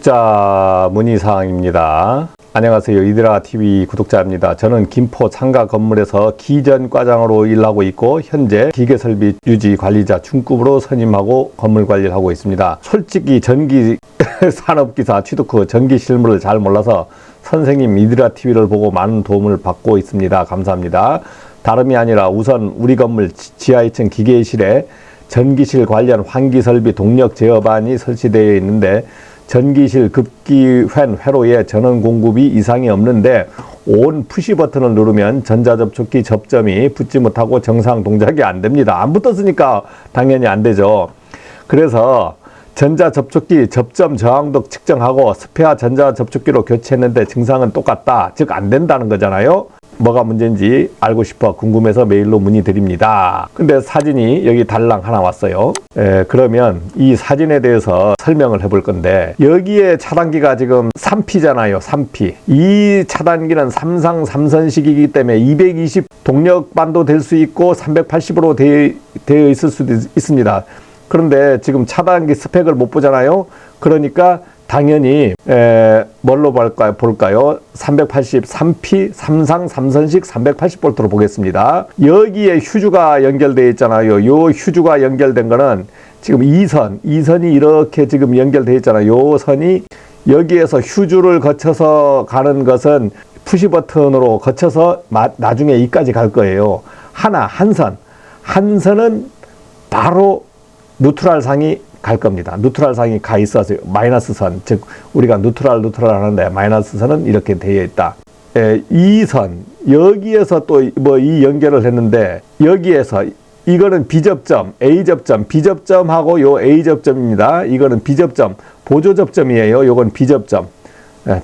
자, 문의사항입니다. 안녕하세요. 이드라TV 구독자입니다. 저는 김포 상가 건물에서 기전과장으로 일하고 있고 현재 기계설비 유지 관리자 중급으로 선임하고 건물 관리를 하고 있습니다. 솔직히 전기 산업기사 취득 후 전기 실무를 잘 몰라서 선생님 이드라TV를 보고 많은 도움을 받고 있습니다. 감사합니다. 다름이 아니라 우선 우리 건물 지하 2층 기계실에 전기실 관련 환기설비 동력 제어반이 설치되어 있는데 전기실 급기환 회로에 전원 공급이 이상이 없는데 온 푸시 버튼을 누르면 전자접촉기 접점이 붙지 못하고 정상 동작이 안 됩니다. 안 붙었으니까 당연히 안 되죠. 그래서 전자접촉기 접점 저항도 측정하고 스페어 전자접촉기로 교체했는데 증상은 똑같다. 즉 안 된다는 거잖아요. 뭐가 문제인지 알고 싶어 궁금해서 메일로 문의드립니다. 근데 사진이 여기 달랑 하나 왔어요. 그러면 이 사진에 대해서 설명을 해볼 건데 여기에 차단기가 지금 3P잖아요. 3P. 이 차단기는 삼상 3선식이기 때문에 220 동력반도 될 수 있고 380으로 되어 있을 수도 있습니다. 그런데 지금 차단기 스펙을 못 보잖아요. 그러니까 당연히 뭘로 볼까요? 383P 삼상 3선식 380V로 보겠습니다. 여기에 휴주가 연결되어 있잖아요. 요 휴주가 연결된 거는 지금 2선이 이렇게 지금 연결되어 있잖아요. 요 선이 여기에서 휴주를 거쳐서 가는 것은 푸시 버튼으로 거쳐서 나중에 이까지 갈 거예요. 한 선은 바로 뉴트럴 상이 갈 겁니다. 뉴트럴 상이 가 있어서 마이너스 선, 즉 우리가 뉴트럴 하는데 마이너스 선은 이렇게 되어 있다. 이 선, 여기에서 또 뭐 이 연결을 했는데 여기에서 이거는 B접점, A접점, B접점하고 요 A접점입니다. 이거는 B접점, 보조접점이에요. 요건 B접점.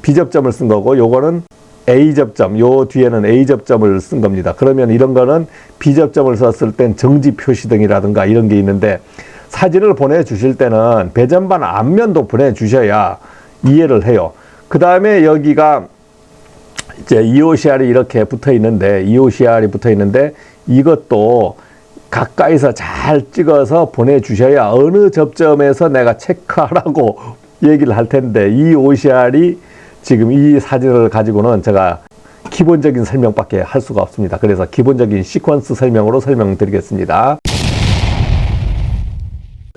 B접점을 쓴 거고 요거는 A접점, 요 뒤에는 A접점을 쓴 겁니다. 그러면 이런 거는 B접점을 썼을 땐 정지 표시등이라든가 이런 게 있는데 사진을 보내주실 때는 배전반 앞면도 보내주셔야 이해를 해요. 그 다음에 여기가 이제 EOCR이 이렇게 붙어 있는데, 이것도 가까이서 잘 찍어서 보내주셔야 어느 접점에서 내가 체크하라고 얘기를 할 텐데, EOCR이 지금 이 사진을 가지고는 제가 기본적인 설명밖에 할 수가 없습니다. 그래서 기본적인 시퀀스 설명으로 설명드리겠습니다.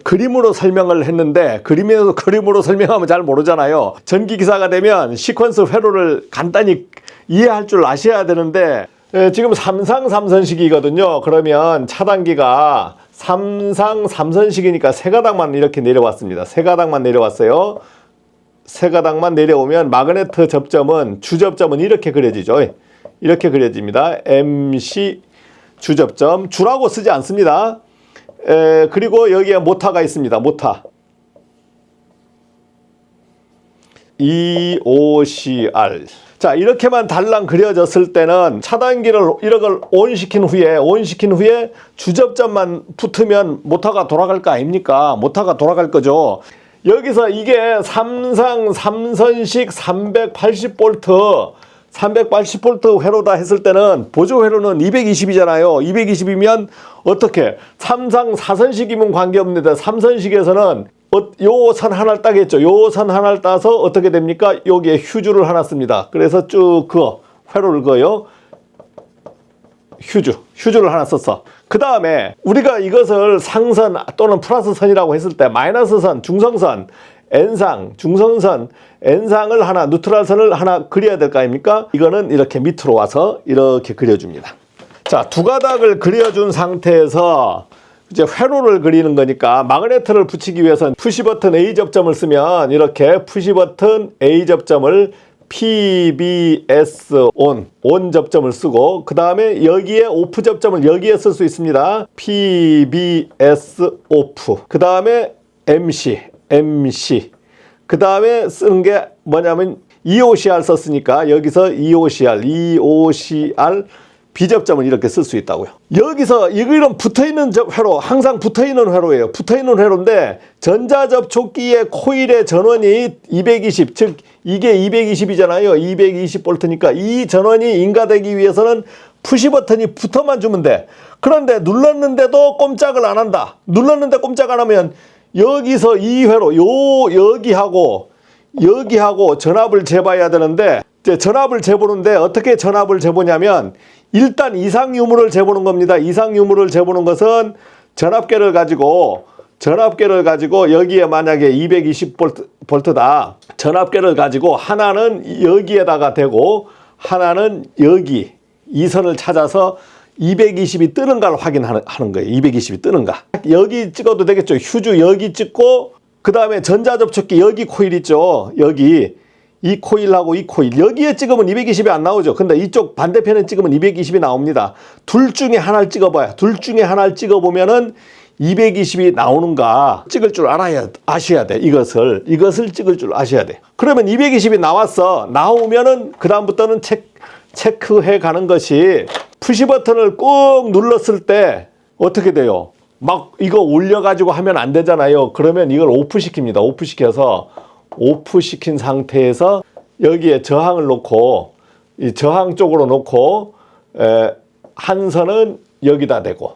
그림으로 설명을 했는데 그림으로 설명하면 잘 모르잖아요. 전기기사가 되면 시퀀스 회로를 간단히 이해할 줄 아셔야 되는데 지금 삼상 3선식이거든요. 그러면 차단기가 삼상 3선식이니까 세 가닥만 이렇게 내려왔습니다. 세 가닥만 내려왔어요. 세 가닥만 내려오면 마그네트 접점은 주접점은 이렇게 그려지죠. 이렇게 그려집니다. MC 주접점. 주라고 쓰지 않습니다. 그리고 여기에 모타가 있습니다. 모타. EOCR. 자, 이렇게만 달랑 그려졌을 때는 차단기를 이걸 온시킨 후에 주접점만 붙으면 모타가 돌아갈 거 아닙니까? 모타가 돌아갈 거죠. 여기서 이게 삼상 3선식 380V 380V 회로다 했을 때는 보조 회로는 220이잖아요. 220이면 어떻게? 삼상 4선식이면 관계없는데 3선식에서는 요 선 하나를 따겠죠. 요 선 하나를 따서 어떻게 됩니까? 여기에 휴주를 하나 씁니다. 그래서 쭉 회로를 그어요. 휴주를 하나 썼어. 그 다음에 우리가 이것을 상선 또는 플러스 선이라고 했을 때 마이너스 선, 중성선, N상, 중성선, N상을 하나, 뉴트럴 선을 하나 그려야 될 거 아닙니까? 이거는 이렇게 밑으로 와서 이렇게 그려줍니다. 자, 두 가닥을 그려준 상태에서 이제 회로를 그리는 거니까 마그네트를 붙이기 위해서는 푸시버튼 A접점을 쓰면 이렇게 푸시버튼 A접점을 PBS ON 접점을 쓰고 그 다음에 여기에 오프 접점을 여기에 쓸 수 있습니다. PBS OFF. 그 다음에 MC. 그 다음에 쓰는 게 뭐냐면 EOCR 썼으니까 여기서 EOCR B접점을 이렇게 쓸 수 있다고요. 여기서 이런 붙어있는 회로, 항상 붙어있는 회로예요. 붙어있는 회로인데 전자접촉기의 코일의 전원이 220, 즉 이게 220이잖아요. 220V니까 이 전원이 인가되기 위해서는 푸시 버튼이 붙어만 주면 돼. 그런데 눌렀는데도 꼼짝을 안 한다. 눌렀는데 꼼짝 안 하면 여기서 이 회로 여기하고 여기하고 전압을 재봐야 되는데, 이제 전압을 재보는데 어떻게 전압을 재보냐면 일단 이상 유무를 재보는 겁니다. 이상 유무를 재보는 것은 전압계를 가지고 여기에 만약에 220V다. 전압계를 가지고 하나는 여기에다가 대고 하나는 여기 이 선을 찾아서 220이 뜨는가를 확인하는 거예요. 220이 뜨는가. 여기 찍어도 되겠죠. 휴즈 여기 찍고 그 다음에 전자접촉기 여기 코일 있죠. 여기 이 코일하고 이 코일 여기에 찍으면 220이 안 나오죠. 근데 이쪽 반대편에 찍으면 220이 나옵니다. 둘 중에 하나를 찍어봐요. 둘 중에 하나를 찍어보면은 220이 나오는가 찍을 줄 아셔야 돼. 이것을 찍을 줄 아셔야 돼. 그러면 220이 나오면은 그 다음부터는 체크해 가는 것이 푸시 버튼을 꾹 눌렀을 때 어떻게 돼요? 막 이거 올려가지고 하면 안 되잖아요. 그러면 이걸 오프시킵니다. 오프시킨 상태에서 여기에 저항을 놓고 이 저항 쪽으로 놓고 한 선은 여기다 대고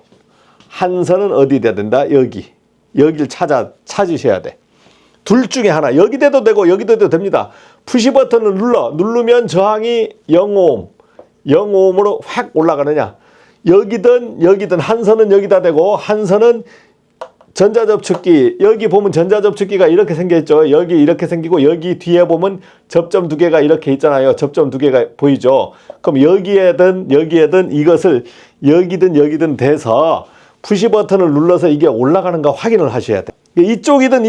한 선은 어디다 된다? 여기를 찾으셔야 돼. 둘 중에 하나. 여기 대도 되고 여기도 돼도 됩니다. 푸시 버튼을 누르면 저항이 0오음으로 확 올라가느냐. 여기든 한 선은 여기다 대고 한 선은 전자접촉기 여기 보면 전자접촉기가 이렇게 생겼죠. 여기 이렇게 생기고 여기 뒤에 보면 접점 두 개가 이렇게 있잖아요. 접점 두 개가 보이죠. 그럼 여기에든 이것을 여기든 대서 푸시 버튼을 눌러서 이게 올라가는가 확인을 하셔야 돼. 이쪽이든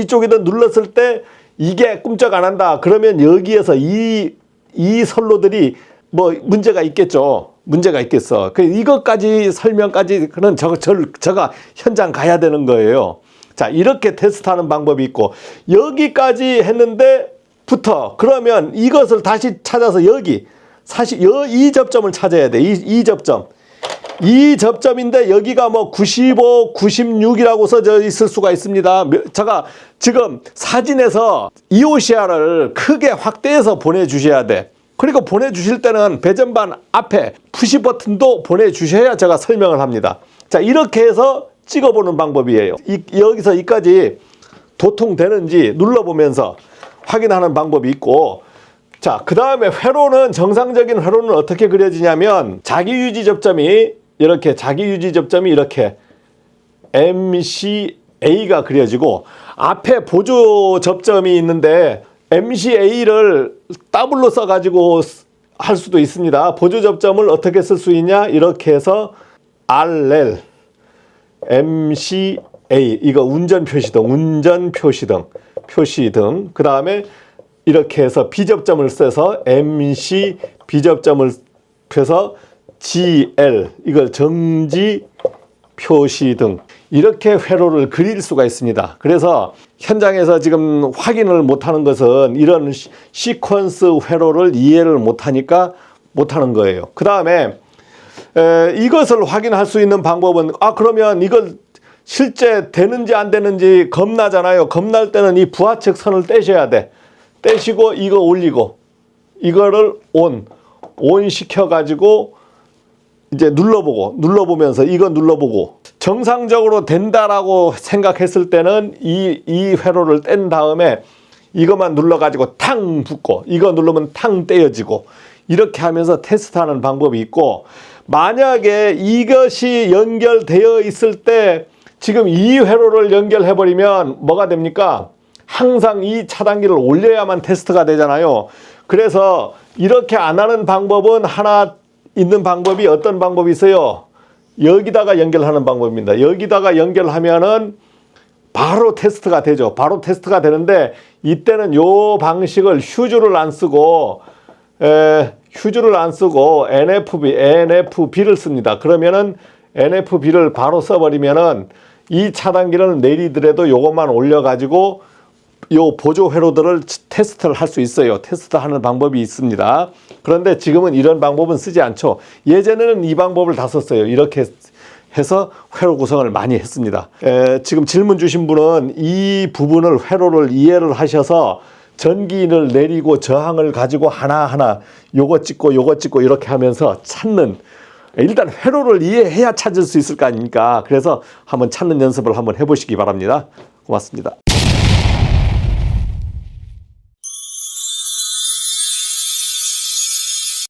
눌렀을 때 이게 꿈쩍 안 한다. 그러면 여기에서 이 선로들이 뭐 문제가 있겠죠. 문제가 있겠어. 이것까지 설명까지 그는 저가 현장 가야 되는 거예요. 자, 이렇게 테스트하는 방법이 있고 여기까지 했는데부터 그러면 이것을 다시 찾아서 사실 이 접점을 찾아야 돼. 이 접점인데 여기가 뭐 95, 96이라고 써져 있을 수가 있습니다. 제가 지금 사진에서 이오시아를 크게 확대해서 보내주셔야 돼. 그리고 보내주실 때는 배전반 앞에 푸시 버튼도 보내주셔야 제가 설명을 합니다. 자, 이렇게 해서 찍어보는 방법이에요. 여기서 이까지 도통되는지 눌러보면서 확인하는 방법이 있고, 자, 그 다음에 회로는 정상적인 회로는 어떻게 그려지냐면 자기유지 접점이 이렇게 MCA가 그려지고 앞에 보조 접점이 있는데 MCA를 더블로 써가지고 할 수도 있습니다. 보조 접점을 어떻게 쓸 수 있냐? 이렇게 해서 RL, MCA 이거 운전 표시등 그 다음에 이렇게 해서 B접점을 써서 MC B접점을 펴서 GL 이걸 정지 표시등 이렇게 회로를 그릴 수가 있습니다. 그래서 현장에서 지금 확인을 못하는 것은 이런 시퀀스 회로를 이해를 못하니까 못하는 거예요. 그 다음에 이것을 확인할 수 있는 방법은 그러면 이걸 실제 되는지 안 되는지 겁나잖아요. 겁날 때는 이 부하측 선을 떼셔야 돼. 떼시고 이거 올리고 이거를 온 시켜가지고 이제 눌러보면서 이거 눌러보고 정상적으로 된다라고 생각했을 때는 이 회로를 뗀 다음에 이것만 눌러가지고 탕 붙고 이거 누르면 탕 떼어지고 이렇게 하면서 테스트하는 방법이 있고, 만약에 이것이 연결되어 있을 때 지금 이 회로를 연결해버리면 뭐가 됩니까? 항상 이 차단기를 올려야만 테스트가 되잖아요. 그래서 이렇게 안 하는 방법은 하나 있는 방법이 어떤 방법이 있어요? 여기다가 연결하는 방법입니다. 여기다가 연결하면은 바로 테스트가 되죠. 바로 테스트가 되는데 이때는 요 방식을 휴즈를 안 쓰고 NFB를 씁니다. 그러면은 NFB를 바로 써버리면은 이 차단기를 내리더라도 요것만 올려가지고 요 보조 회로들을 테스트를 할 수 있어요. 테스트하는 방법이 있습니다. 그런데 지금은 이런 방법은 쓰지 않죠. 예전에는 이 방법을 다 썼어요. 이렇게 해서 회로 구성을 많이 했습니다. 지금 질문 주신 분은 이 부분을 회로를 이해를 하셔서 전기를 내리고 저항을 가지고 하나하나 요거 찍고 이렇게 하면서 찾는, 일단 회로를 이해해야 찾을 수 있을 거 아닙니까? 그래서 한번 찾는 연습을 한번 해보시기 바랍니다. 고맙습니다.